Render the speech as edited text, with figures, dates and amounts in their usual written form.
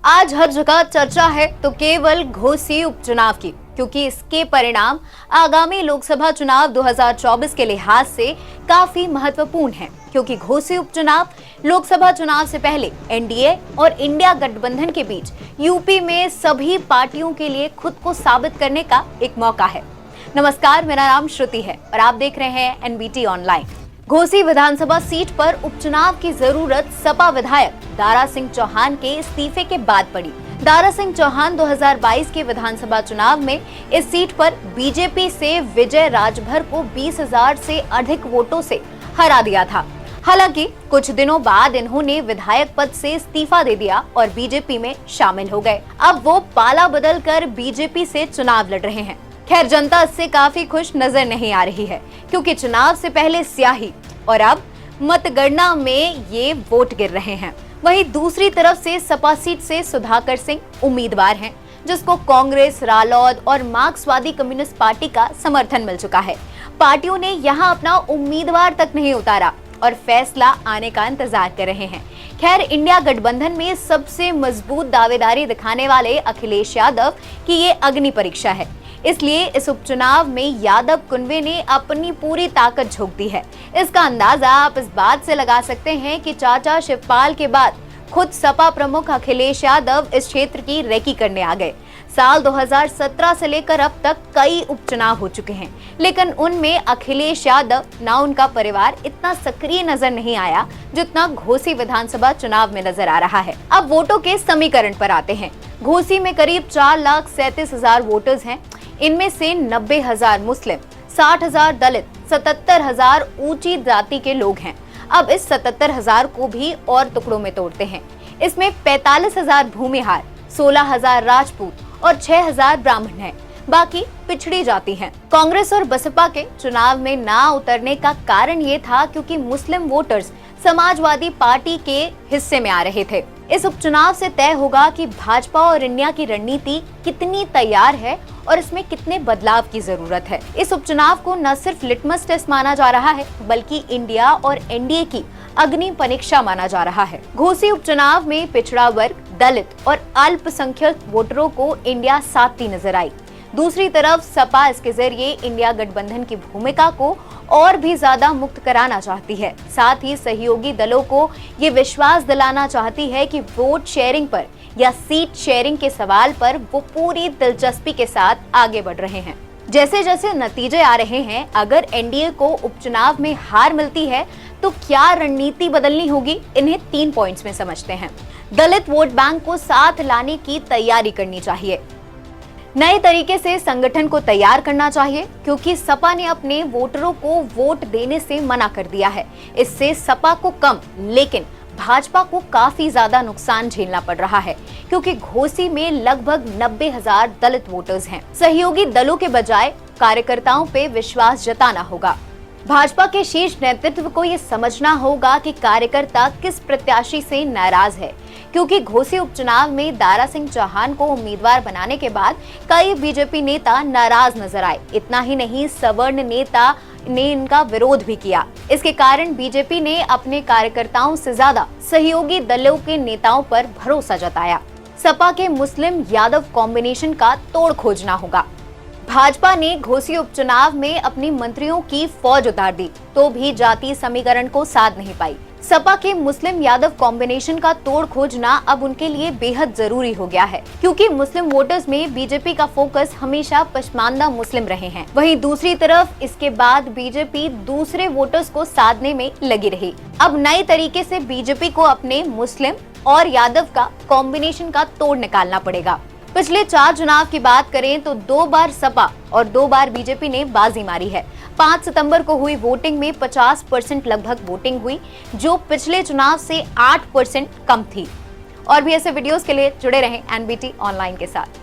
आज हर जगह चर्चा है तो केवल घोसी उपचुनाव की, क्योंकि इसके परिणाम आगामी लोकसभा चुनाव 2024 के लिहाज से काफी महत्वपूर्ण हैं, क्योंकि घोसी उपचुनाव लोकसभा चुनाव से पहले एनडीए और इंडिया गठबंधन के बीच यूपी में सभी पार्टियों के लिए खुद को साबित करने का एक मौका है। नमस्कार, मेरा नाम श्रुति है और आप देख रहे हैं एनबीटी ऑनलाइन। घोसी विधानसभा सीट पर उपचुनाव की जरूरत सपा विधायक दारा सिंह चौहान के इस्तीफे के बाद पड़ी। दारा सिंह चौहान 2022 के विधानसभा चुनाव में इस सीट पर बीजेपी से विजय राजभर को 20,000 से अधिक वोटों से हरा दिया था। हालांकि कुछ दिनों बाद इन्होंने विधायक पद से इस्तीफा दे दिया और बीजेपी में शामिल हो गए। अब वो पाला बदल कर बीजेपी से चुनाव लड़ रहे हैं। खैर, जनता इससे काफी खुश नजर नहीं आ रही है, क्योंकि चुनाव से पहले स्याही और अब मतगणना में ये वोट गिर रहे हैं। वहीं दूसरी तरफ से सपा सीट से सुधाकर सिंह उम्मीदवार हैं, जिसको कांग्रेस, रालोद और मार्क्सवादी कम्युनिस्ट पार्टी का समर्थन मिल चुका है। पार्टियों ने यहां अपना उम्मीदवार तक नहीं उतारा और फैसला आने का इंतजार कर रहे हैं। खैर, इंडिया गठबंधन में सबसे मजबूत दावेदारी दिखाने वाले अखिलेश यादव की ये अग्नि परीक्षा है। इसलिए इस उपचुनाव में यादव कुनबे ने अपनी पूरी ताकत झोंक दी है। इसका अंदाजा आप इस बात से लगा सकते हैं कि चाचा शिवपाल के बाद खुद सपा प्रमुख अखिलेश यादव इस क्षेत्र की रेकी करने आ गए। साल 2017 से लेकर अब तक कई उपचुनाव हो चुके हैं, लेकिन उनमें अखिलेश यादव ना उनका परिवार इतना सक्रिय नजर नहीं आया जितना घोसी विधानसभा चुनाव में नजर आ रहा है। अब वोटों के समीकरण पर आते हैं। घोसी में करीब 4,37,000 वोटर्स हैं। इनमें से 90,000 मुस्लिम, 60,000 दलित, 77,000 ऊंची जाति के लोग हैं। अब इस 77,000 को भी और टुकड़ों में तोड़ते हैं। इसमें 45,000 भूमिहार, 16,000 राजपूत और 6,000 ब्राह्मण हैं। बाकी पिछड़ी जाति हैं। कांग्रेस और बसपा के चुनाव में ना उतरने का कारण ये था क्योंकि मुस्लिम वोटर्स समाजवादी पार्टी के हिस्से में आ रहे थे। इस उपचुनाव से तय होगा कि भाजपा और इंडिया की रणनीति कितनी तैयार है और इसमें कितने बदलाव की जरूरत है। इस उपचुनाव को न सिर्फ लिटमस टेस्ट माना जा रहा है, बल्कि इंडिया और एनडीए की अग्नि परीक्षा माना जा रहा है। घोसी उपचुनाव में पिछड़ा वर्ग, दलित और अल्पसंख्यक वोटरों को इंडिया साधती नजर आई। दूसरी तरफ सपा इसके जरिए इंडिया गठबंधन की भूमिका को और भी ज्यादा मुक्त कराना चाहती है। साथ ही सहयोगी दलों को ये विश्वास दिलाना चाहती है कि वोट शेयरिंग पर या सीट शेयरिंग के सवाल पर वो पूरी दिलचस्पी के साथ आगे बढ़ रहे हैं। जैसे जैसे नतीजे आ रहे हैं, अगर एनडीए को उपचुनाव में हार मिलती है तो क्या रणनीति बदलनी होगी, इन्हें 3 पॉइंट्स में समझते हैं। दलित वोट बैंक को साथ लाने की तैयारी करनी चाहिए। नए तरीके से संगठन को तैयार करना चाहिए, क्योंकि सपा ने अपने वोटरों को वोट देने से मना कर दिया है। इससे सपा को कम लेकिन भाजपा को काफी ज्यादा नुकसान झेलना पड़ रहा है, क्योंकि घोसी में लगभग 90,000 दलित वोटर्स हैं। सहयोगी दलों के बजाय कार्यकर्ताओं पे विश्वास जताना होगा। भाजपा के शीर्ष नेतृत्व को ये समझना होगा कि कार्यकर्ता किस प्रत्याशी से नाराज है, क्योंकि घोसी उपचुनाव में दारा सिंह चौहान को उम्मीदवार बनाने के बाद कई बीजेपी नेता नाराज नजर आए। इतना ही नहीं, सवर्ण नेता ने इनका विरोध भी किया। इसके कारण बीजेपी ने अपने कार्यकर्ताओं से ज्यादा सहयोगी दलों के नेताओं पर भरोसा जताया। सपा के मुस्लिम यादव कॉम्बिनेशन का तोड़ खोजना होगा। भाजपा ने घोसी उपचुनाव में अपनी मंत्रियों की फौज उतार दी तो भी जाति समीकरण को साध नहीं पाई। सपा के मुस्लिम यादव कॉम्बिनेशन का तोड़ खोजना अब उनके लिए बेहद जरूरी हो गया है, क्योंकि मुस्लिम वोटर्स में बीजेपी का फोकस हमेशा पसमानदा मुस्लिम रहे हैं। वहीं दूसरी तरफ इसके बाद बीजेपी दूसरे वोटर्स को साधने में लगी रही। अब नए तरीके से बीजेपी को अपने मुस्लिम और यादव का कॉम्बिनेशन का तोड़ निकालना पड़ेगा। पिछले 4 चुनाव की बात करें तो 2 बार सपा और 2 बार बीजेपी ने बाजी मारी है। 5 सितंबर को हुई वोटिंग में 50% लगभग वोटिंग हुई, जो पिछले चुनाव से 8% कम थी। और भी ऐसे वीडियोस के लिए जुड़े रहें एनबीटी ऑनलाइन के साथ।